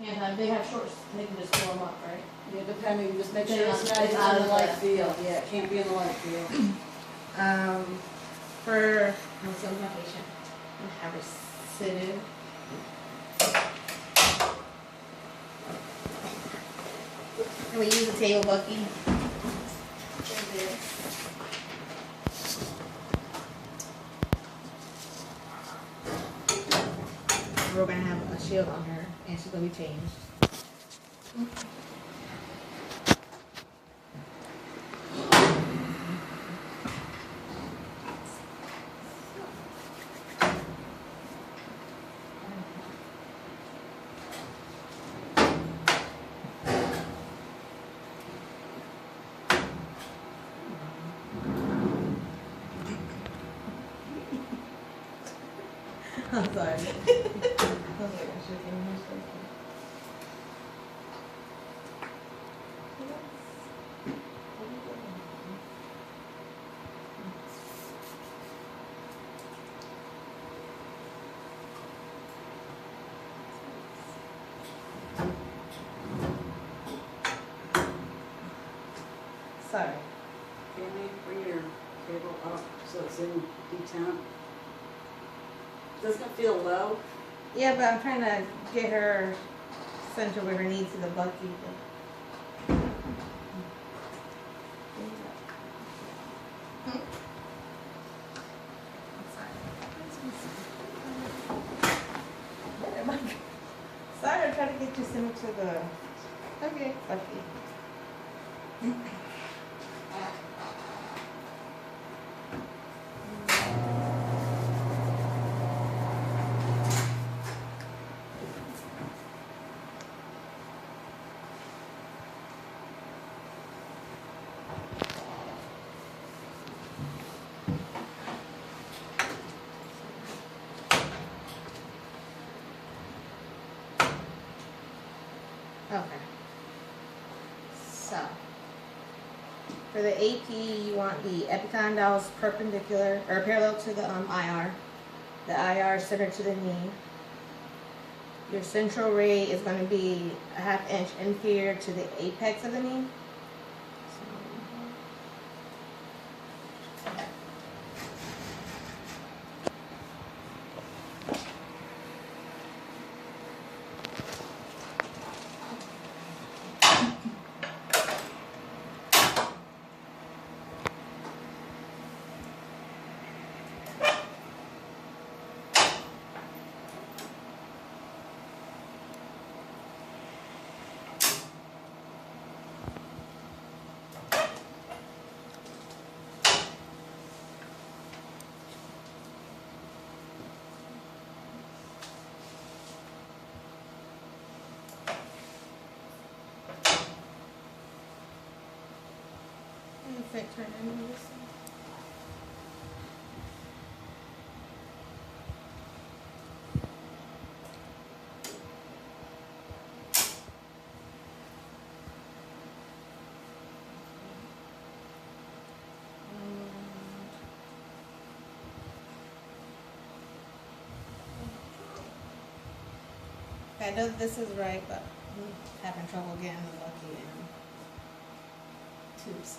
And they have shorts, they can just pull them up, right? Yeah, depending, just make sure Yeah, it's not it's in out the of light the- field, yeah, it can't be in the light field. For, I'm still my patient, I have her seated. And we use a table bucky. We're gonna have a shield on her, and she's gonna be changed. I'm sorry. Sorry. Can you bring your table up so it's in detent? Doesn't it feel low? Yeah, but I'm trying to get her center where her knees to the bucky. Sorry, I'm trying to get you center to the. Okay, bucky. Okay. So, for the AP, you want the epicondyles perpendicular or parallel to the IR. The IR centered to the knee. Your central ray is going to be a 1/2 inch inferior to the apex of the knee. Turn into this. I know this is right, but I'm having trouble getting the bucky in. Tubes.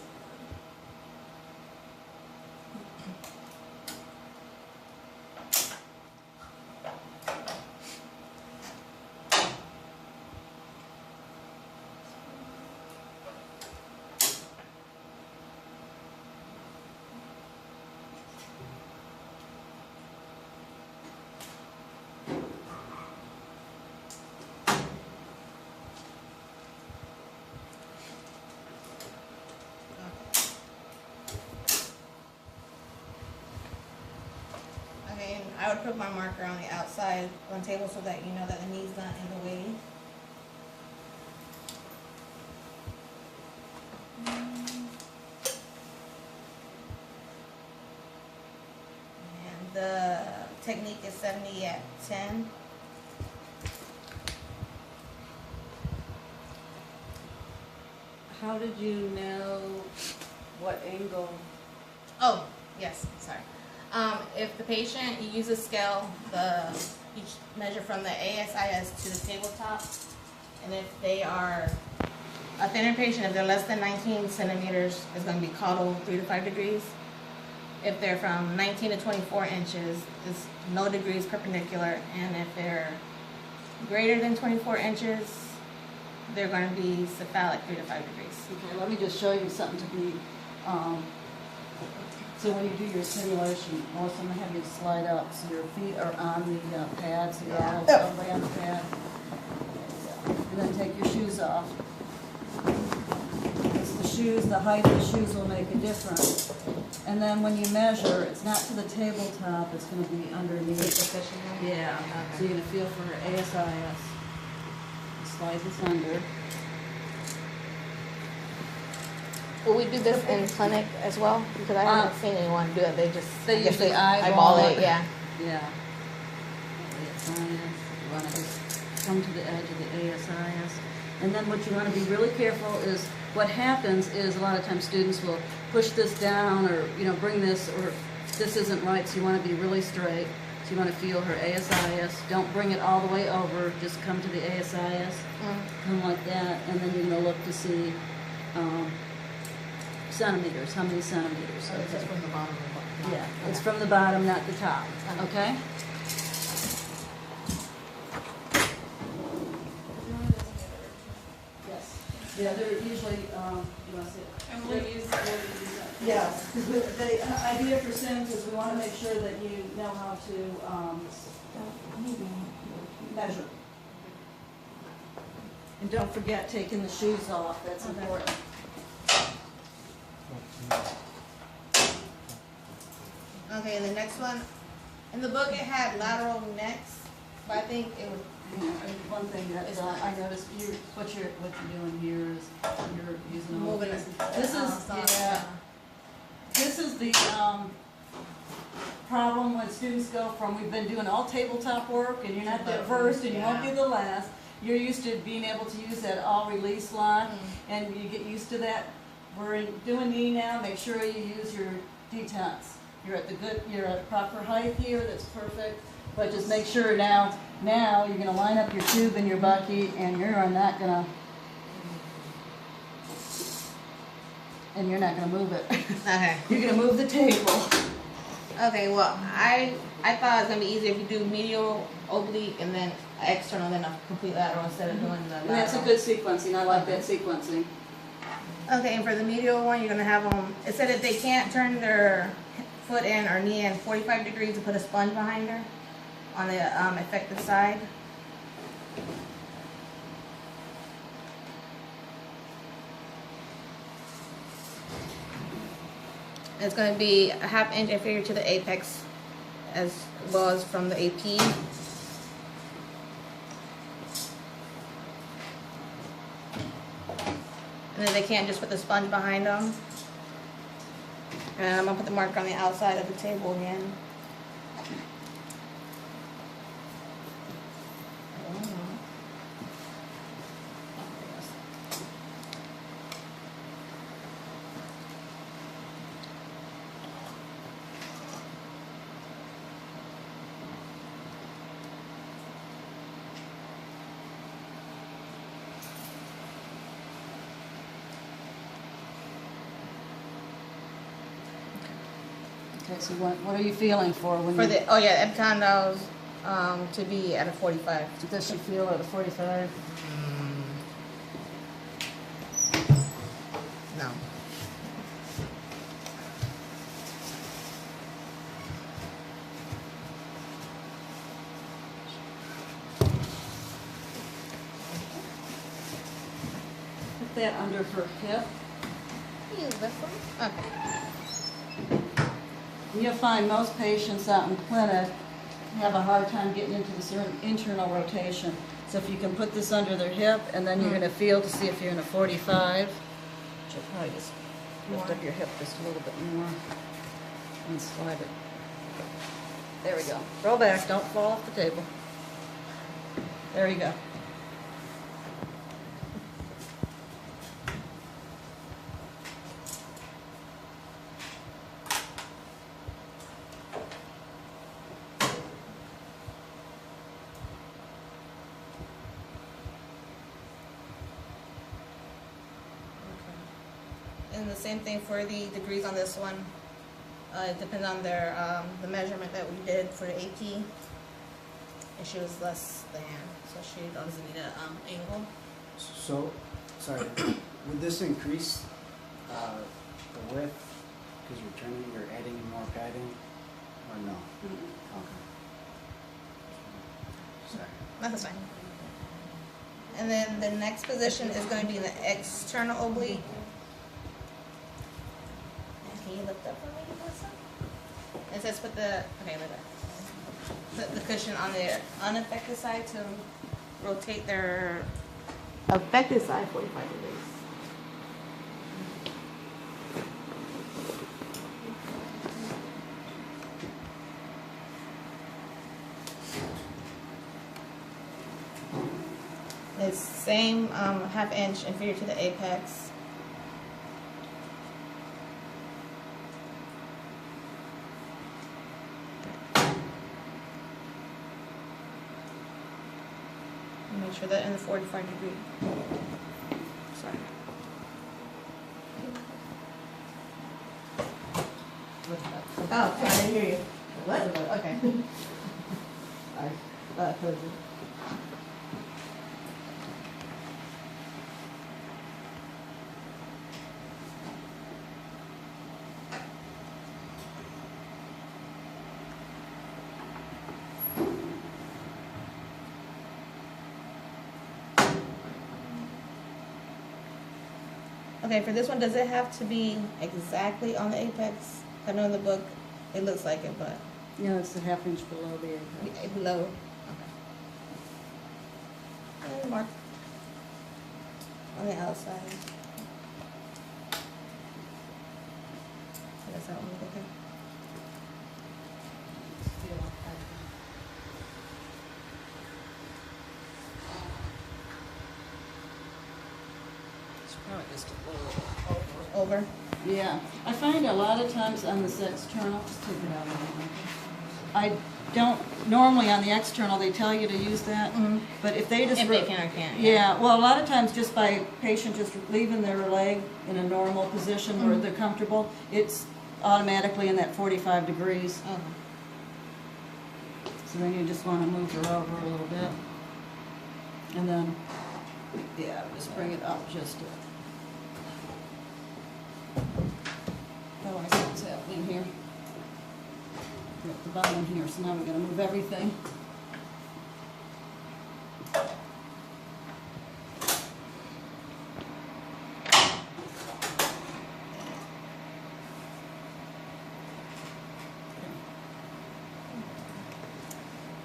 Okay, and I would put my marker on the outside on the table so that you know that the knee's not in the way. And the technique is 70 at 10. How did you know what angle? Oh, yes, sorry. If the patient, you use a scale, you measure from the ASIS to the tabletop, And if they are a thinner patient, if they're less than 19 centimeters, it's going to be caudal 3 to 5 degrees. If they're from 19 to 24 inches, it's no degrees perpendicular. And if they're greater than 24 inches, they're going to be cephalic 3 to 5 degrees. Okay, let me just show you something to be, so when you do your simulation, Melissa, I'm gonna have you slide up so your feet are on the pad, so you're all the way on the pad. And then take your shoes off. It's the shoes, the height of the shoes will make a difference. And then when you measure, it's not to the tabletop, it's gonna be underneath. Yeah, so you're gonna feel for her ASIS. Slide this under. Will we do this in clinic as well? Because I haven't seen anyone do it. They They guess usually eyeball it. it. Yeah. Yeah. ASIS, you want to just come to the edge of the ASIS. And then what you want to be really careful is, what happens is a lot of times students will push this down or, bring this, or this isn't right, so you want to be really straight. So you want to feel her ASIS. Don't bring it all the way over, just come to the ASIS. Come like that, and then you're going to look to see centimeters, how many centimeters. So it's just from the bottom. Yeah, it's from the bottom, not the top, okay? Yes. Yeah, they're usually, you want to see it? And we'll use that. Yes, because the idea for Sims is we want to make sure that you know how to measure. And don't forget taking the shoes off, that's important. Okay, the next one. In the book, it had lateral necks, but I think it was. One thing that I noticed, what you're doing here is you're using all Moving these. it. This is, this is the problem when students go from, we've been doing all tabletop work, and you're not the first, and you won't be the last. You're used to being able to use that all release lock, and you get used to that. We're doing knee now, make sure you use your detents. You're at the proper height here, that's perfect. But just make sure now you're gonna line up your tube and your bucky, and you're not gonna move it. Okay. You're gonna move the table. Okay. Well, I thought it was gonna be easier if you do medial, oblique, and then external, then a complete lateral instead of doing the lateral. And that's a good sequencing. I like that sequencing. Okay, and for the medial one, you're gonna have them. It said if they can't turn their foot in or knee in 45 degrees, to put a sponge behind her on the effective side. It's going to be a ½ inch inferior to the apex, as well as from the AP. And then they can't just put the sponge behind them. And I'm going to put the marker on the outside of the table again. Okay, so what are you feeling for when For you... the, oh yeah, epicondyles to be at a 45. Does she feel at a 45? No. Put that under her hip. Use this one? Okay. And you'll find most patients out in clinic have a hard time getting into the certain internal rotation. So if you can put this under their hip, and then you're going to feel to see if you're in a 45. Which will probably just lift up your hip just a little bit more and slide it. There we go. Roll back. Don't fall off the table. There you go. And the same thing for the degrees on this one. It depends on their, the measurement that we did for the AP. And she was less than, so she doesn't need an angle. So, sorry, would this increase the width because you're adding more padding, or no? Okay. Sorry. That's fine. And then the next position is going to be the external oblique. Can you lift up for me, Melissa? It says put the, okay, look at that. Put the cushion on their unaffected side to rotate their affected side 45 degrees. It's same half inch inferior to the apex. Make sure that in the 45 degree. Sorry. Oh, I didn't hear you. What? Okay. I heard you. Okay, for this one, does it have to be exactly on the apex? I know in the book it looks like it, but Yeah, it's a half inch below the apex. below. Okay. And mark on the outside. Does that one look okay? It's probably just a little Over. Yeah, I find a lot of times on this external, just take it out of there. I don't, normally on the external, they tell you to use that, but if they just. If they can or can't. Yeah, well, a lot of times just by patient just leaving their leg in a normal position where they're comfortable, it's automatically in that 45 degrees. Okay. So then you just want to move her over a little bit. And then, yeah, just bring it up just a. Oh, I see what's happening here. We're at the bottom here, so now we're gonna move everything.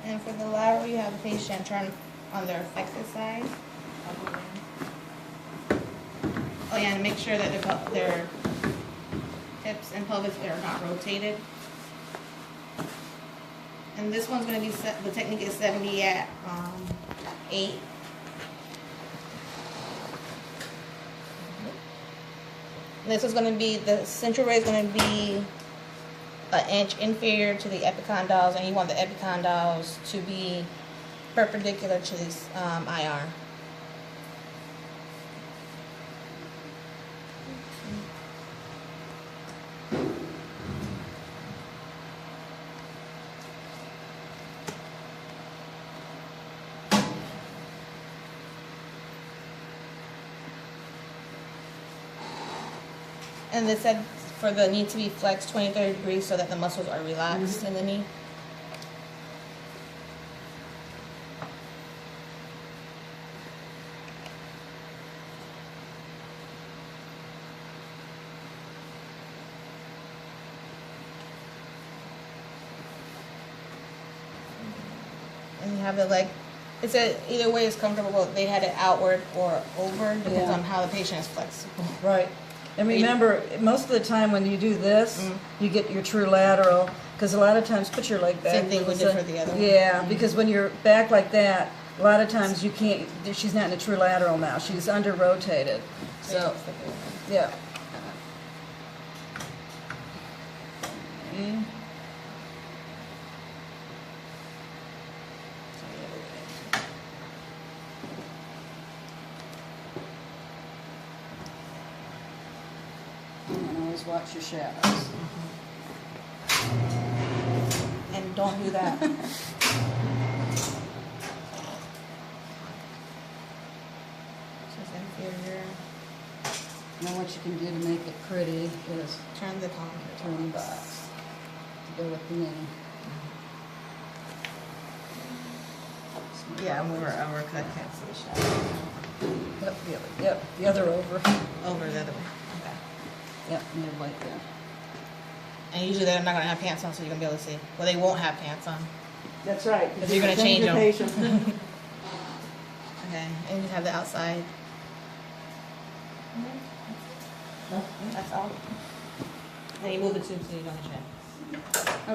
And for the lateral, you have the patient turn on their affected side. Oh yeah, and make sure that their hips and pelvis are not rotated. And this one's going to be set, the technique is 70 at 8. And this is going to be, the central ray is going to be an inch inferior to the epicondyles, and you want the epicondyles to be perpendicular to this IR. And they said for the knee to be flexed 20-30 degrees so that the muscles are relaxed in the knee. And you have the leg. It's either way is comfortable. They had it outward or over, depends Yeah. on how the patient is flexible. Right. And remember, most of the time when you do this, you get your true lateral, because a lot of times, put your leg back. Same thing we did for the other one. Yeah, because when you're back like that, a lot of times you can't, she's not in a true lateral now, she's under rotated. So, yeah. Okay. watch your shadows. And don't do that. Just inferior. Now what you can do to make it pretty is Turn the column. turn the box to go with the name. Yeah, over cut cancel the shadow. Yep, the other over. Over the other way. Okay. Yep, made like that. And usually they're not gonna have pants on, so you're gonna be able to see. Well, they won't have pants on. That's right. If you're gonna change them. Patient. Okay, and you have the outside. That's all. And you move the tube so you don't hit your head.